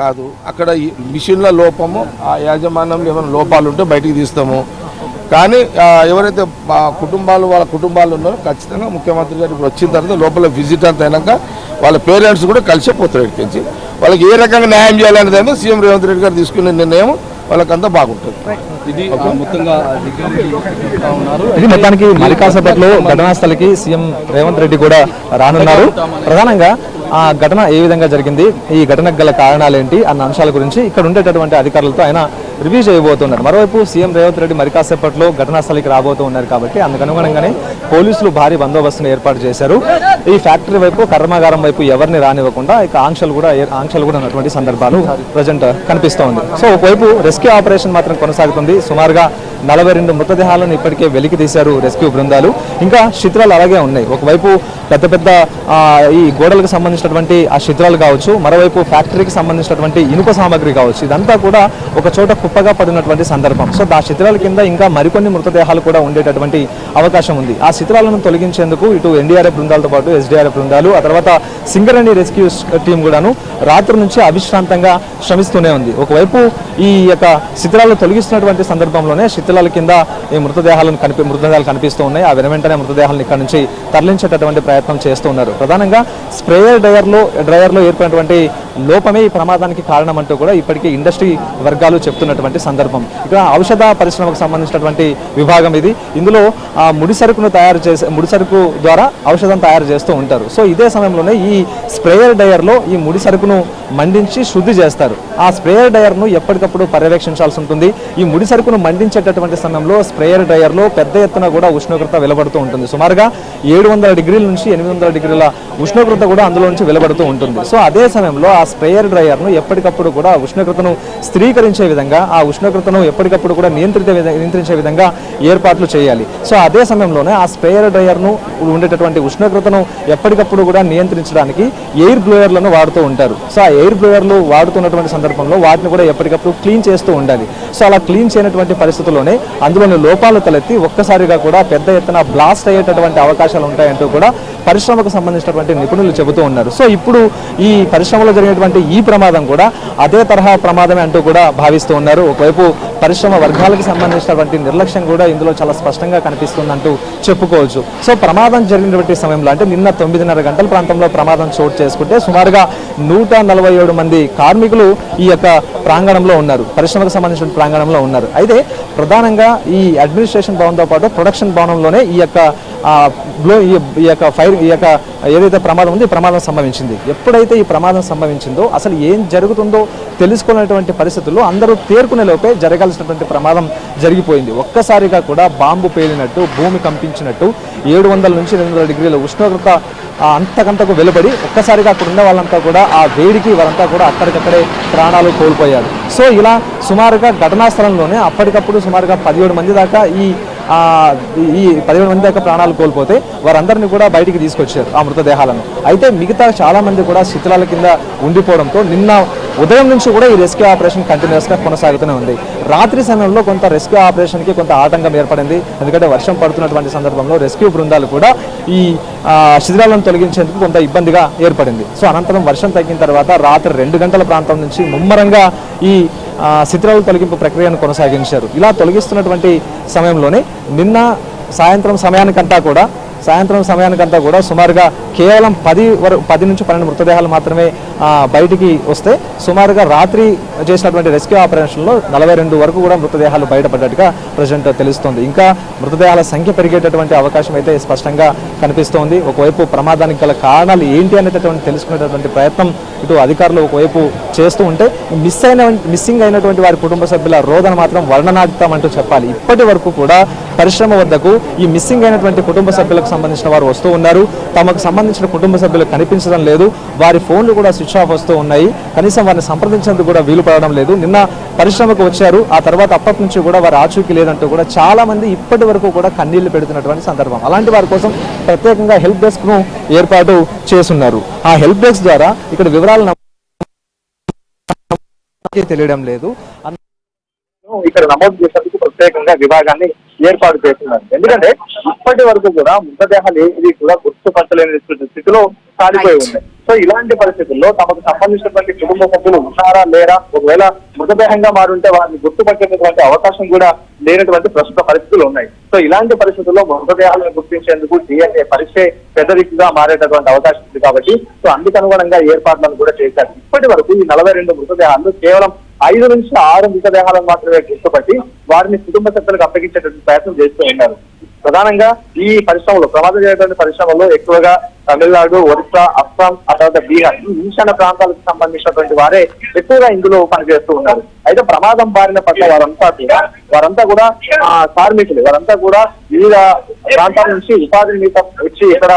కాదు, అక్కడ మిషన్ల లోపము, ఆ యాజమాన్యంలో ఏమైనా లోపాలు ఉంటే బయటికి తీస్తాము. కానీ ఎవరైతే వాళ్ళ కుటుంబాలు ఉన్నారో ఖచ్చితంగా ముఖ్యమంత్రి గారు ఇప్పుడు వచ్చిన తర్వాత లోపల విజిట్ అంత అయినాక వాళ్ళ పేరెంట్స్ కూడా కలిసిపోతారు. ఇక్కడికి వాళ్ళకి ఏ రకంగా న్యాయం చేయాలనేది సీఎం రేవంత్ రెడ్డి గారు తీసుకునే నిర్ణయం వాళ్ళకంతా బాగుంటుంది. ఇది మొత్తానికి మల్లికార్జునపేటలో ఘటనా స్థలికి సీఎం రేవంత్ రెడ్డి కూడా రానున్నారు. ప్రధానంగా ఆ ఘటన ఏ విధంగా జరిగింది, ఈ ఘటనకు గల కారణాలు ఏంటి అన్న అంశాల గురించి ఇక్కడ ఉండేటటువంటి అధికారులతో ఆయన రివ్యూ చేయబోతున్నారు. మరోవైపు సీఎం రేవంత్ రెడ్డి మల్లికార్జునపేటలో ఘటనా స్థలికి రాబోతూ ఉన్నారు కాబట్టి అందుకు అనుగుణంగానే పోలీసులు భారీ బందోబస్తును ఏర్పాటు చేశారు. ఈ ఫ్యాక్టరీ వైపు, కర్మాగారం వైపు ఎవరిని రానివ్వకుండా ఇక ఆంక్షలు కూడా ఉన్నటువంటి సందర్భాలు ప్రజెంట్ కనిపిస్తోంది. సో ఒకవైపు రెస్క్యూ ఆపరేషన్ మాత్రం కొనసాగుతుంది. సుమారుగా 42 మృతదేహాలను ఇప్పటికే వెలికి తీశారు రెస్క్యూ బృందాలు. ఇంకా శిథిలాలు అలాగే ఉన్నాయి. ఒకవైపు పెద్ద పెద్ద ఈ గోడలకు సంబంధించినటువంటి ఆ శిథిలాలు కావచ్చు, మరోవైపు ఫ్యాక్టరీకి సంబంధించినటువంటి ఇనుప సామాగ్రి కావచ్చు, ఇదంతా కూడా ఒక చోట కుప్పగా పడినటువంటి సందర్భం. సో ఆ శిథిలాల కింద ఇంకా మరికొన్ని మృతదేహాలు కూడా ఉండేటటువంటి అవకాశం ఉంది. ఆ శిథిలాలను తొలగించేందుకు ఇటు ఎన్డీఆర్ఎఫ్ బృందాలతో పాటు ఎస్డీఆర్ఎఫ్ బృందాలు, ఆ తర్వాత సింగరేణి రెస్క్యూ టీం కూడాను రాత్రి నుంచి అవిశ్రాంతంగా శ్రమిస్తూనే ఉంది. ఒకవైపు ఈ యొక్క శిథిలాలు తొలగిస్తున్నటువంటి సందర్భంలోనే శిథిలాల కింద ఈ మృతదేహాలు కనిపిస్తూ ఉన్నాయి. ఆ వెంటనే మృతదేహాలను ఇక్కడ నుంచి తరలించేటటువంటి ప్రయత్నం చేస్తూ ఉన్నారు. ప్రధానంగా స్ప్రేయర్ డ్రైయర్లో ఏర్పడినటువంటి లోపమే ఈ ప్రమాదానికి కారణం అంటూ కూడా ఇప్పటికీ ఇండస్ట్రీ వర్గాలు చెప్తున్నటువంటి సందర్భం. ఇక్కడ ఔషధ పరిశ్రమకు సంబంధించినటువంటి విభాగం ఇది. ఇందులో ముడి సరుకు ద్వారా ఔషధం తయారు చేస్తూ ఉంటారు. సో ఇదే సమయంలోనే ఈ స్ప్రేయర్ డ్రైయర్లో ఈ ముడి సరుకును మండించి శుద్ధి చేస్తారు. ఆ స్ప్రేయర్ డ్రైయర్ను ఎప్పటికప్పుడు పర్యవేక్షించాల్సి ఉంటుంది. ఈ ముడి సరుకును మండించేటటువంటి సమయంలో స్ప్రేయర్ డ్రైయర్లో పెద్ద ఎత్తున కూడా ఉష్ణోగ్రత వెలువడుతూ ఉంటుంది. సుమారుగా 700 డిగ్రీల నుంచి 800 డిగ్రీల ఉష్ణోగ్రత కూడా అందులో నుంచి వెలువడుతూ ఉంటుంది. సో అదే సమయంలో ఆ స్ప్రేయర్ డ్రైయర్ను ఎప్పటికప్పుడు కూడా ఉష్ణోగ్రతను స్థిరీకరించే విధంగా, ఆ ఉష్ణోగ్రతను ఎప్పటికప్పుడు కూడా నియంత్రించే విధంగా ఏర్పాట్లు చేయాలి. సో అదే సమయంలోనే ఆ స్ప్రేయర్ డ్రైయర్ను ఉండేటటువంటి ఉష్ణోగ్రతను ఎప్పటికప్పుడు కూడా నియంత్రించడానికి ఎయిర్ బ్లోయర్లను వాడుతూ ఉంటారు. సో ఆ ఎయిర్ బ్లోయర్లు వాడుతున్నటువంటి సందర్భంలో వాటిని కూడా ఎప్పటికప్పుడు క్లీన్ చేస్తూ ఉండాలి. సో అలా క్లీన్ చేయనటువంటి పరిస్థితుల్లోనే అందులోని లోపాలు తలెత్తి ఒక్కసారిగా కూడా పెద్ద ఎత్తున బ్లాస్ట్ అయ్యేటటువంటి అవకాశాలు ఉంటాయంటూ కూడా పరిశ్రమకు సంబంధించినటువంటి నిపుణులు చెబుతూ ఉన్నారు. సో ఇప్పుడు ఈ పరిశ్రమలో జరిగినటువంటి ఈ ప్రమాదం కూడా అదే తరహా ప్రమాదమే అంటూ కూడా భావిస్తూ ఉన్నారు. ఒకవైపు పరిశ్రమ వర్గాలకు సంబంధించినటువంటి నిర్లక్ష్యం కూడా ఇందులో చాలా స్పష్టంగా కనిపిస్తుందంటూ చెప్పుకోవచ్చు. సో ప్రమాదం జరిగినటువంటి సమయంలో అంటే నిన్న 9:30 గంటల ప్రాంతంలో ప్రమాదం చోటు చేసుకుంటే సుమారుగా 147 మంది కార్మికులు ఈ యొక్క ప్రాంగణంలో ఉన్నారు, పరిశ్రమకు సంబంధించిన ప్రాంగణంలో ఉన్నారు. అయితే ప్రధానంగా ఈ అడ్మినిస్ట్రేషన్ భవన్తో పాటు ప్రొడక్షన్ భవనంలోనే ఈ యొక్క ఏదైతే ప్రమాదం ఉందో ఈ ప్రమాదం సంభవించింది. ఎప్పుడైతే ఈ ప్రమాదం సంభవించిందో అసలు ఏం జరుగుతుందో తెలుసుకునేటువంటి పరిస్థితుల్లో అందరూ తేరుకునే లోపే జరగాల్సినటువంటి ప్రమాదం జరిగిపోయింది. ఒక్కసారిగా కూడా బాంబు పేలినట్టు, భూమి కంపించినట్టు 700 నుంచి 800 డిగ్రీల ఉష్ణోగ్రత అంతకంతకు వెలువడి ఒక్కసారిగా అక్కడ ఉన్న వాళ్ళంతా కూడా ఆ వేడికి వారంతా కూడా అక్కడికక్కడే ప్రాణాలు కోల్పోయారు. సో ఇలా సుమారుగా ఘటనా స్థలంలోనే అప్పటికప్పుడు సుమారుగా 17 మంది దాకా ఈ 17 మంది దాకా ప్రాణాలు కోల్పోతే వారందరినీ కూడా బయటికి తీసుకొచ్చారు ఆ మృతదేహాలను. అయితే మిగతా చాలా మంది కూడా శిథిలాల కింద ఉండిపోవడంతో నిన్న ఉదయం నుంచి కూడా ఈ రెస్క్యూ ఆపరేషన్ కంటిన్యూస్గా కొనసాగుతూనే ఉంది. రాత్రి సమయంలో కొంత రెస్క్యూ ఆపరేషన్కి కొంత ఆటంకం ఏర్పడింది. ఎందుకంటే వర్షం పడుతున్నటువంటి సందర్భంలో రెస్క్యూ బృందాలు కూడా ఈ శిథిలాలను తొలగించేందుకు కొంత ఇబ్బందిగా ఏర్పడింది. సో అనంతరం వర్షం తగ్గిన తర్వాత రాత్రి 2 గంటల ప్రాంతం నుంచి ముమ్మరంగా ఈ శిథిలాల తొలగింపు ప్రక్రియను కొనసాగించారు. ఇలా తొలగిస్తున్నటువంటి సమయంలోనే నిన్న సాయంత్రం సమయానికంతా కూడా సుమారుగా కేవలం 10 నుంచి 12 మృతదేహాలు మాత్రమే బయటికి వస్తే సుమారుగా రాత్రి చేసినటువంటి రెస్క్యూ ఆపరేషన్లో 42 వరకు కూడా మృతదేహాలు బయటపడ్డట్టుగా ప్రజెంట్ తెలుస్తోంది. ఇంకా మృతదేహాల సంఖ్య పెరిగేటటువంటి అవకాశం అయితే స్పష్టంగా కనిపిస్తోంది. ఒకవైపు ప్రమాదానికి గల కారణాలు ఏంటి అనేటటువంటి తెలుసుకునేటటువంటి ప్రయత్నం ఇటు అధికారులు ఒకవైపు చేస్తూ ఉంటే మిస్సింగ్ అయినటువంటి వారి కుటుంబ సభ్యుల రోదన మాత్రం వర్ణనాతీతం అంటూ చెప్పాలి. ఇప్పటి వరకు కూడా పరిశ్రమ వద్దకు ఈ మిస్సింగ్ అయినటువంటి కుటుంబ సభ్యులకు సంబంధించిన వారు వస్తూ ఉన్నారు. తమకు సంబంధించిన కుటుంబ సభ్యులు కనిపించడం లేదు. వారి ఫోన్లు కూడా స్విచ్ ఆఫ్ వస్తూ ఉన్నాయి. కనీసం వారిని సంప్రదించేందుకు కూడా వీలు పడడం లేదు. నిన్న పరిశ్రమకు వచ్చారు, ఆ తర్వాత అప్పటి నుంచి కూడా వారి ఆచూకీ లేదంటూ కూడా చాలా మంది ఇప్పటి వరకు కూడా కన్నీళ్లు పెడుతున్నటువంటి సందర్భం. అలాంటి వారి కోసం ప్రత్యేకంగా హెల్ప్ డెస్క్ ను ఏర్పాటు చేస్తున్నారు. ఆ హెల్ప్ డెస్క్ ద్వారా ఇక్కడ వివరాలు తెలియడం లేదు. ఇక్కడ నమోదు చేసేందుకు ప్రత్యేకంగా విభాగాన్ని ఏర్పాటు చేస్తున్నారు. ఎందుకంటే ఇప్పటి వరకు కూడా మృతదేహాలు ఏది కూడా గుర్తుపట్టలేని స్థితిలో కాలిపోయి ఉన్నాయి. సో ఇలాంటి పరిస్థితుల్లో తమకు సంబంధించినటువంటి కుటుంబ సభ్యులు ఉన్నారా లేరా, ఒకవేళ మృతదేహంగా మారుంటే వారిని గుర్తుపట్టేటటువంటి అవకాశం కూడా లేనటువంటి ప్రస్తుత పరిస్థితులు ఉన్నాయి. సో ఇలాంటి పరిస్థితుల్లో మృతదేహాలను గుర్తించేందుకు DNA పరీక్ష పెద్ద దిక్కుగా మారేటటువంటి అవకాశం ఉంది కాబట్టి సో అందుకనుగుణంగా ఏర్పాట్లను కూడా చేశారు. ఇప్పటి వరకు ఈ 42 మృతదేహాలు కేవలం 5 నుంచి 6 మృతదేహాలను మాత్రమే గుర్తుపట్టి వారిని కుటుంబ సభ్యులకు అప్పగించేటువంటి ప్రయత్నం చేస్తూ ఉన్నారు. ప్రధానంగా ఈ పరిశ్రమలో ప్రమాదం జరిగినటువంటి పరిశ్రమలో ఎక్కువగా తమిళనాడు, ఒరిస్సా, అస్సాం, ఆ తర్వాత బీహార్ ఈ ఈశాన్య ప్రాంతాలకు సంబంధించినటువంటి వారే ఎక్కువగా ఇందులో పనిచేస్తూ ఉన్నారు. అయితే ప్రమాదం బారిన పట్ల వారంతా కూడా కార్మికులు, వారంతా కూడా వివిధ ప్రాంతాల నుంచి ఉపాధి నిమిత్తం వచ్చి ఇక్కడ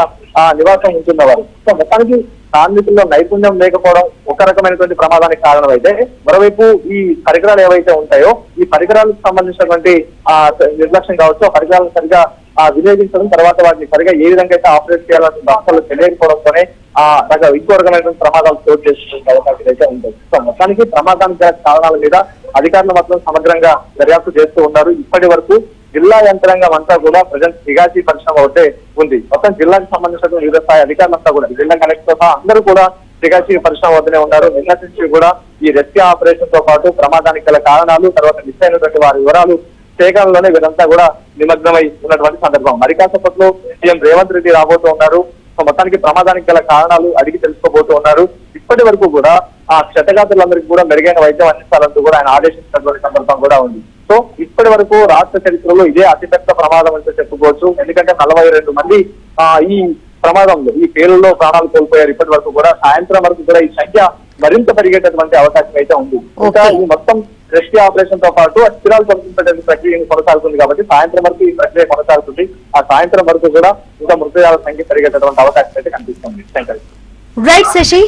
నివాసం ఉంటున్నవారు. సో మొత్తానికి కార్మికుల్లో నైపుణ్యం లేకపోవడం ఒక రకమైనటువంటి ప్రమాదానికి కారణం అయితే, మరోవైపు ఈ పరికరాలు ఏవైతే ఉంటాయో ఈ పరికరాలకు సంబంధించినటువంటి నిర్లక్ష్యం కావచ్చు, ఆ పరికరాలను సరిగా వినియోగించడం, తర్వాత వాటిని సరిగా ఏ విధంగా అయితే ఆపరేట్ చేయాలని అసలు తెలియకపోవడంతోనే ఇంకో రకమైనటువంటి ప్రమాదాలు చోటు చేసుకునే అవకాశం అయితే ఉంటుంది. సో మొత్తానికి ప్రమాదానికి గల కారణాల మీద అధికారులు మాత్రం సమగ్రంగా దర్యాప్తు చేస్తూ ఉన్నారు. ఇప్పటి వరకు జిల్లా యంత్రాంగం అంతా కూడా ప్రజెంట్ హిగాచి పరిశ్రమ ఒకటే ఉంది. మొత్తం జిల్లాకు సంబంధించిన వివిధ స్థాయి అధికారులంతా కూడా జిల్లా కలెక్టర్ సహా అందరూ కూడా హిగాచి పరిశ్రమ వద్దనే ఉన్నారు. నిన్న నుంచి కూడా ఈ రెస్క్యూ ఆపరేషన్ తో పాటు ప్రమాదానికి గల కారణాలు, తర్వాత మిస్ అయినటువంటి వారి వివరాలు సేకరణలోనే వీరంతా కూడా నిమగ్నమై ఉన్నటువంటి సందర్భం. మరి కాసేపట్లో సీఎం రేవంత్ రెడ్డి రాబోతూ ఉన్నారు. మొత్తానికి ప్రమాదానికి గల కారణాలు అడిగి తెలుసుకోబోతూ ఉన్నారు. ఇప్పటి వరకు కూడా ఆ క్షతగాత్రులందరికీ కూడా మెరుగైన వైద్యం అందించాలంటూ కూడా ఆయన ఆదేశించినటువంటి సందర్భం కూడా ఉంది. సో ఇప్పటి వరకు రాష్ట్ర చరిత్రలో ఇదే అతిపెద్ద ప్రమాదం అంటే చెప్పుకోవచ్చు. ఎందుకంటే 42 మంది ఈ ప్రమాదంలో ఈ పేలుల్లో ప్రాణాలు కోల్పోయారు. ఇప్పటి వరకు కూడా సాయంత్రం వరకు కూడా ఈ సంఖ్య మరింత పెరిగేటటువంటి అవకాశం అయితే ఉంది. ఇంకా ఈ మొత్తం రెస్క్యూ ఆపరేషన్ తో పాటు అస్థిరాలు పంపించేటువంటి ప్రక్రియ కొనసాగుతుంది కాబట్టి సాయంత్రం వరకు ఈ ప్రక్రియ కొనసాగుతుంది. ఆ సాయంత్రం వరకు కూడా ఇంకా మృతదేహాల సంఖ్య పెరిగేటటువంటి అవకాశం అయితే కనిపిస్తుంది. రైట్ శశి.